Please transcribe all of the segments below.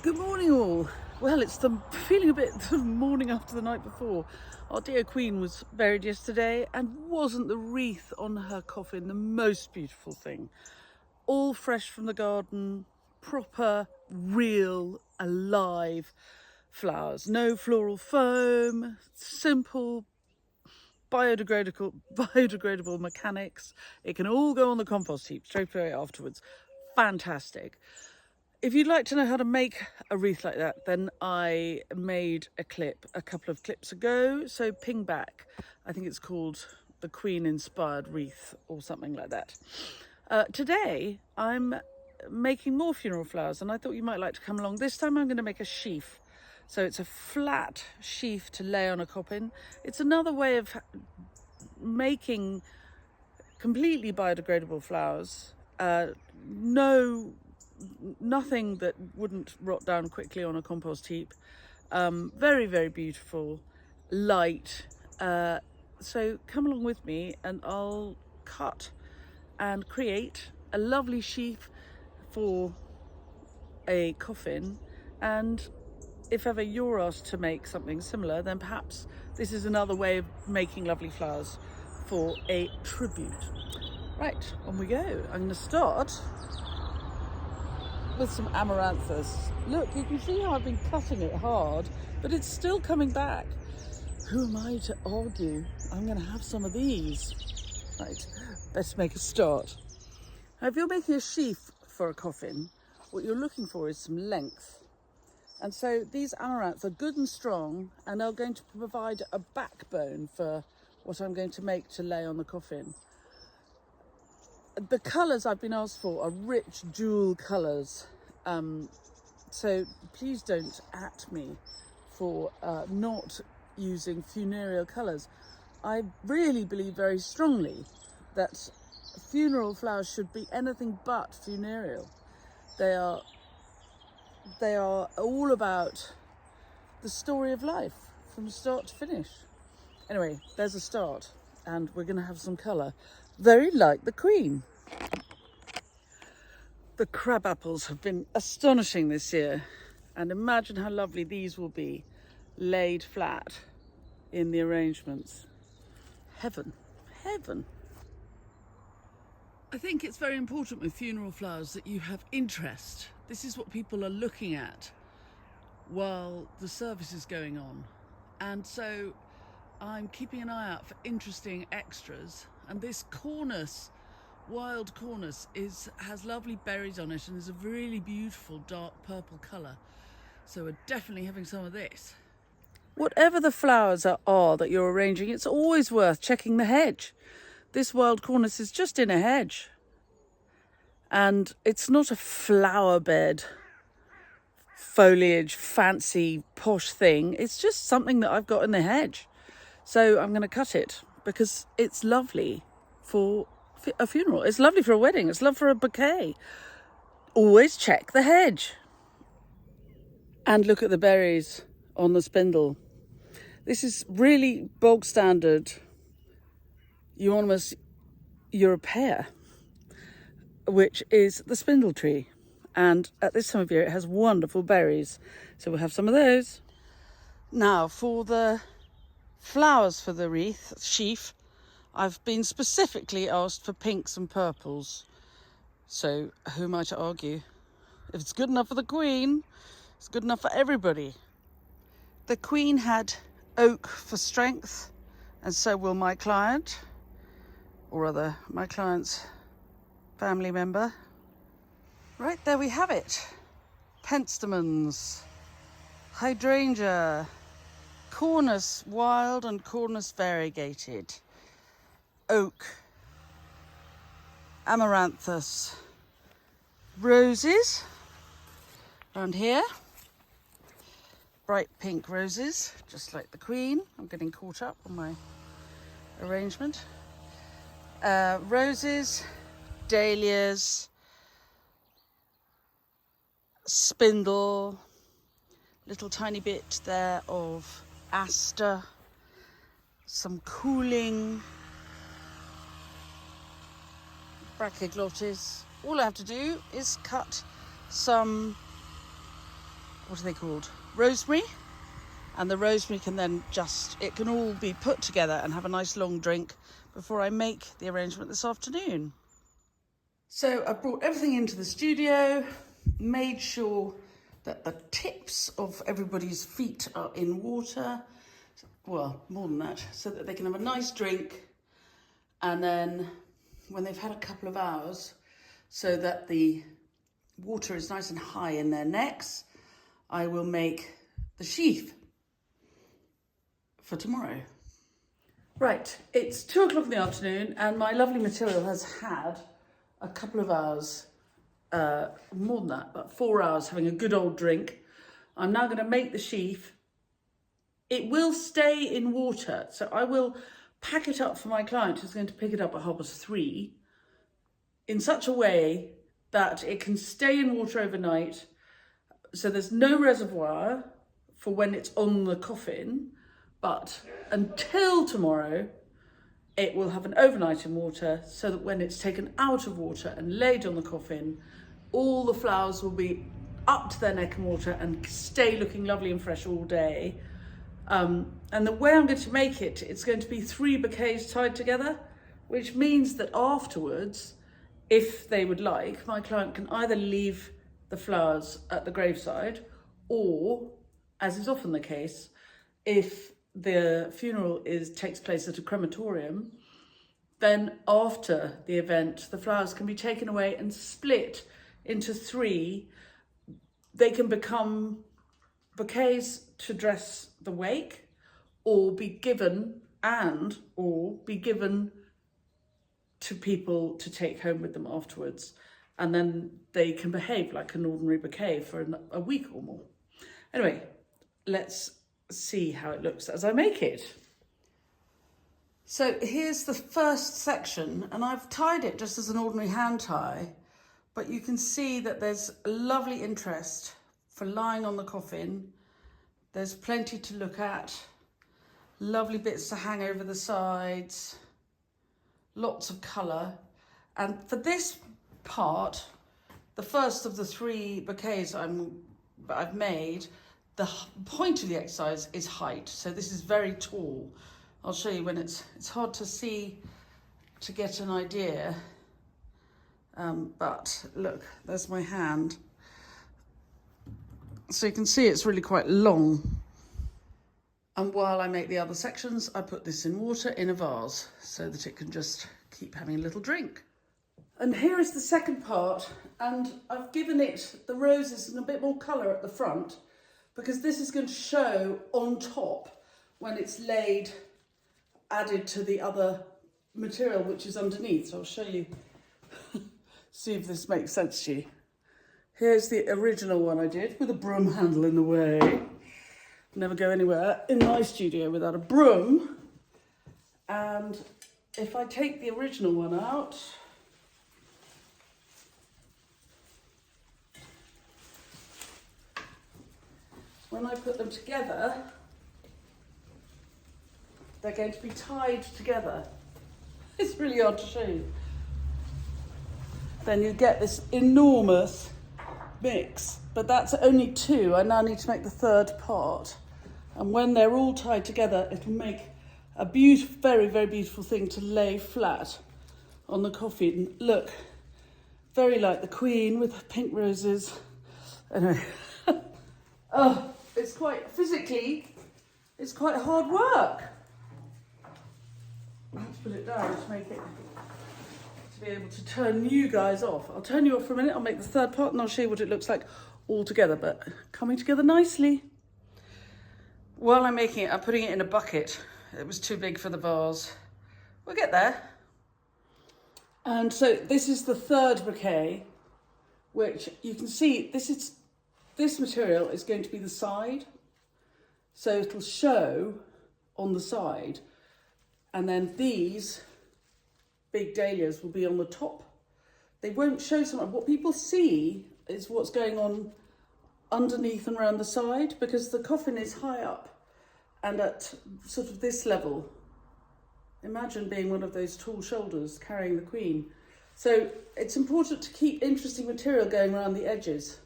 Good morning all. Well, it's the feeling a bit the morning after the night before. Our dear Queen was buried yesterday, and wasn't the wreath on her coffin the most beautiful thing? All fresh from the garden, proper, real, alive flowers. No floral foam, simple, biodegradable mechanics. It can all go on the compost heap straight away afterwards. Fantastic. If you'd like to know how to make a wreath like that, then I made a clip a couple of clips ago, so ping back. I think it's called the Queen Inspired Wreath or something like that. Today I'm making more funeral flowers, and I thought you might like to come along. This time I'm going to make a sheaf. So it's a flat sheaf to lay on a coffin. It's another way of making completely biodegradable flowers. Nothing that wouldn't rot down quickly on a compost heap. Very, very beautiful, light. So come along with me and I'll cut and create a lovely sheaf for a coffin. And if ever you're asked to make something similar, then perhaps this is another way of making lovely flowers for a tribute. Right, on we go. I'm going to start with some amaranthus. Look, you can see how I've been cutting it hard, but it's still coming back. Who am I to argue? I'm going to have some of these. Right, let's make a start. Now, if you're making a sheaf for a coffin, what you're looking for is some length. And so these amaranths are good and strong, and they're going to provide a backbone for what I'm going to make to lay on the coffin. The colours I've been asked for are rich jewel colours, so please don't at me for not using funereal colours. I really believe very strongly that funeral flowers should be anything but funereal. They are all about the story of life from start to finish. Anyway, there's a start, and we're going to have some colour. Very like the Queen. The crab apples have been astonishing this year, and imagine how lovely these will be laid flat in the arrangements. Heaven, heaven. I think it's very important with funeral flowers that you have interest. This is what people are looking at while the service is going on, and so I'm keeping an eye out for interesting extras. And this cornice, wild cornice, has lovely berries on it and is a really beautiful dark purple colour. So we're definitely having some of this. Whatever the flowers are that you're arranging, it's always worth checking the hedge. This wild cornice is just in a hedge, and it's not a flower bed, foliage, fancy, posh thing. It's just something that I've got in the hedge. So I'm going to cut it because it's lovely for a funeral. It's lovely for a wedding. It's lovely for a bouquet. Always check the hedge. And look at the berries on the spindle. This is really bog standard Euonymus europaea, which is the spindle tree. And at this time of year, it has wonderful berries. So we'll have some of those. Now, for the flowers for the wreath, sheaf, I've been specifically asked for pinks and purples. So who am I to argue? If it's good enough for the Queen, it's good enough for everybody. The Queen had oak for strength, and so will my client, or rather my client's family member. Right, there we have it. Penstemons, hydrangea, cornice wild and cornice variegated, oak, amaranthus, roses around here, bright pink roses, just like the Queen. I'm getting caught up on my arrangement. Roses, dahlias, spindle, little tiny bit there of aster, some cooling brachioglottis. All I have to do is cut some what are they called? Rosemary. And the rosemary can then it can all be put together and have a nice long drink before I make the arrangement this afternoon. So I've brought everything into the studio, made sure that the tips of everybody's feet are in water. Well, more than that, so that they can have a nice drink. And then when they've had a couple of hours, so that the water is nice and high in their necks, I will make the sheaf for tomorrow. Right, it's 2 o'clock in the afternoon and my lovely material has had a couple of hours, more than that, but 4 hours having a good old drink. I'm now going to make the sheaf. It will stay in water, so I will pack it up for my client who's going to pick it up at 3:30 in such a way that it can stay in water overnight, so there's no reservoir for when it's on the coffin. But until tomorrow, it will have an overnight in water so that when it's taken out of water and laid on the coffin, all the flowers will be up to their neck in water and stay looking lovely and fresh all day. And the way I'm going to make it, it's going to be 3 bouquets tied together, which means that afterwards, if they would like, my client can either leave the flowers at the graveside or, as is often the case, if the funeral takes place at a crematorium, then after the event, the flowers can be taken away and split into 3. They can become bouquets to dress the wake, or be given to people to take home with them afterwards. And then they can behave like an ordinary bouquet for a week or more. Anyway, let's see how it looks as I make it. So here's the first section, and I've tied it just as an ordinary hand tie, but you can see that there's a lovely interest for lying on the coffin. There's plenty to look at, lovely bits to hang over the sides, lots of colour. And for this part, the first of the 3 bouquets I've made, the point of the exercise is height. So this is very tall. I'll show you when it's hard to see to get an idea. But look, there's my hand. So you can see it's really quite long. And while I make the other sections, I put this in water in a vase so that it can just keep having a little drink. And here is the second part, and I've given it the roses and a bit more colour at the front, because this is going to show on top when it's laid, added to the other material which is underneath. So I'll show you, see if this makes sense to you. Here's the original one I did with a broom handle in the way. Never go anywhere in my studio without a broom. And if I take the original one out, when I put them together, they're going to be tied together. It's really hard to show you. Then you get this enormous mix, but that's only 2. I now need to make the 3rd part. And when they're all tied together, it'll make a beautiful, very, very beautiful thing to lay flat on the coffin. Look, very like the Queen with the pink roses. Anyway, oh, it's quite, physically, it's quite hard work. I have to put it down to make it, to be able to turn you guys off. I'll turn you off for a minute, I'll make the 3rd part and I'll show you what it looks like all together, but coming together nicely. While I'm making it, I'm putting it in a bucket. It was too big for the vase. We'll get there. And so this is the 3rd bouquet, which you can see, this material is going to be the side. So it'll show on the side. And then these big dahlias will be on the top. They won't show so much. What people see is what's going on underneath and around the side, because the coffin is high up and at sort of this level. Imagine being one of those tall shoulders carrying the Queen. So it's important to keep interesting material going around the edges.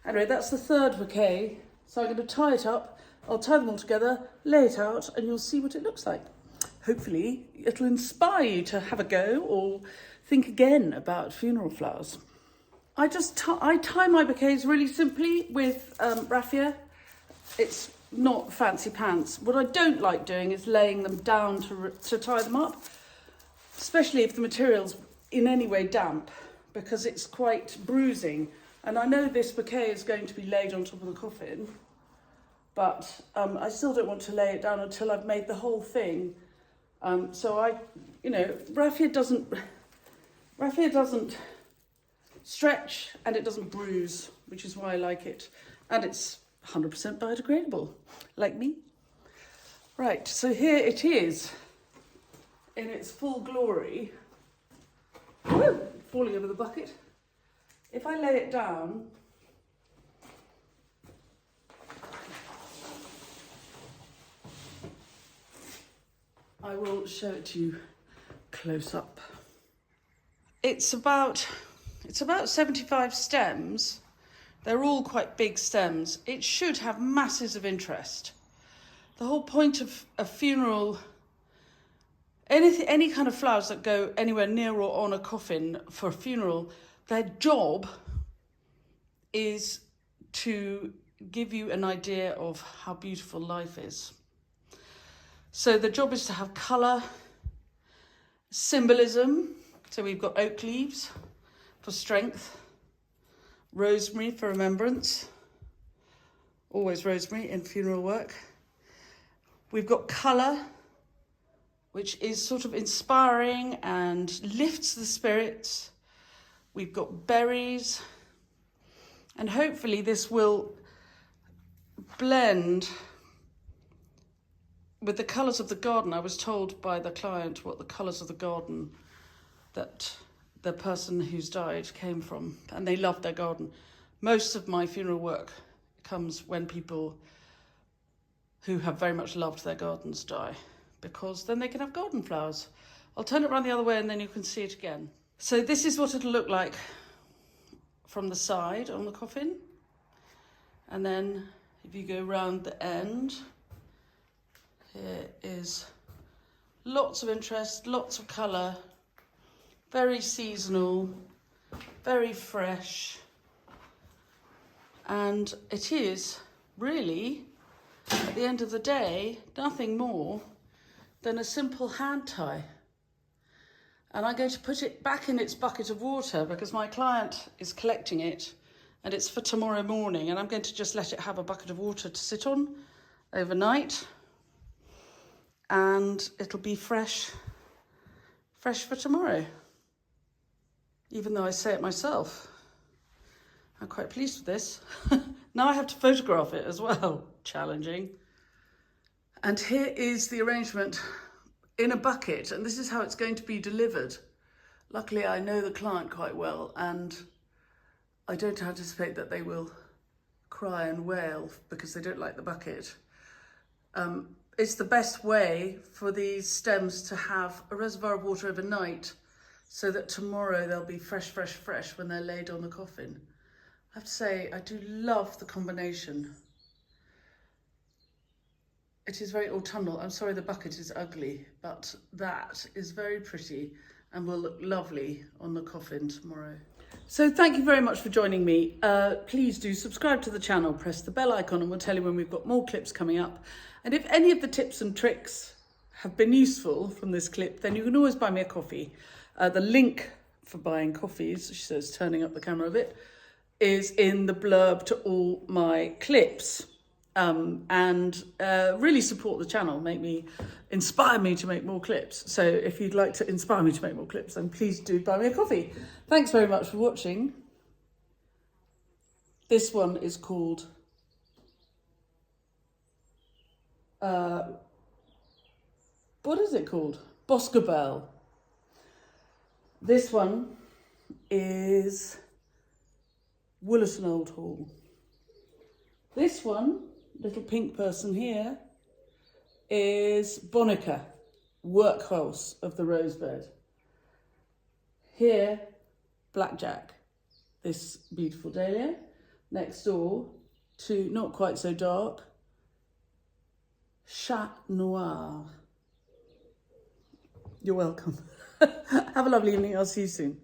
Anyway, that's the third bouquet. So I'm going to tie it up. I'll tie them all together, lay it out, and you'll see what it looks like. Hopefully it'll inspire you to have a go or think again about funeral flowers. I tie my bouquets really simply with raffia. It's not fancy pants. What I don't like doing is laying them down to tie them up, especially if the material's in any way damp, because it's quite bruising. And I know this bouquet is going to be laid on top of the coffin, but I still don't want to lay it down until I've made the whole thing. So raffia doesn't stretch and it doesn't bruise, which is why I like it. And it's 100% biodegradable, like me. Right, so here it is in its full glory. Woo, falling over the bucket. If I lay it down, I will show it to you close up. It's about 75 stems. They're all quite big stems. It should have masses of interest. The whole point of a funeral, any kind of flowers that go anywhere near or on a coffin for a funeral, their job is to give you an idea of how beautiful life is. So the job is to have colour, symbolism. So we've got oak leaves for strength, rosemary for remembrance, always rosemary in funeral work. We've got colour, which is sort of inspiring and lifts the spirits. We've got berries, and hopefully this will blend with the colours of the garden. I was told by the client what the colours of the garden that the person who's died came from, and they loved their garden. Most of my funeral work comes when people who have very much loved their gardens die, because then they can have garden flowers. I'll turn it around the other way and then you can see it again. So this is what it'll look like from the side on the coffin. And then if you go round the end, here is lots of interest, lots of colour, very seasonal, very fresh. And it is really, at the end of the day, nothing more than a simple hand tie. And I'm going to put it back in its bucket of water because my client is collecting it and it's for tomorrow morning, and I'm going to just let it have a bucket of water to sit on overnight, and it'll be fresh for tomorrow. Even though I say it myself, I'm quite pleased with this. Now I have to photograph it as well, challenging. And here is the arrangement in a bucket, and this is how it's going to be delivered. Luckily, I know the client quite well, and I don't anticipate that they will cry and wail because they don't like the bucket. It's the best way for these stems to have a reservoir of water overnight so that tomorrow they'll be fresh when they're laid on the coffin. I have to say, I do love the combination. It is very autumnal. I'm sorry the bucket is ugly, but that is very pretty and will look lovely on the coffin tomorrow. So thank you very much for joining me. Please do subscribe to the channel, press the bell icon, and we'll tell you when we've got more clips coming up. And if any of the tips and tricks have been useful from this clip, then you can always buy me a coffee. The link for buying coffees, she says, turning up the camera a bit, is in the blurb to all my clips. And really support the channel, inspire me to make more clips. So if you'd like to inspire me to make more clips, then please do buy me a coffee. Thanks very much for watching. This one is called what is it called? Boscobel. This one is Woollerton Old Hall. This one, little pink person here, is Bonica, workhorse of the rosebed. Here, Blackjack, this beautiful dahlia. next door to not quite so dark Chat Noir. You're welcome. Have a lovely evening. I'll see you soon.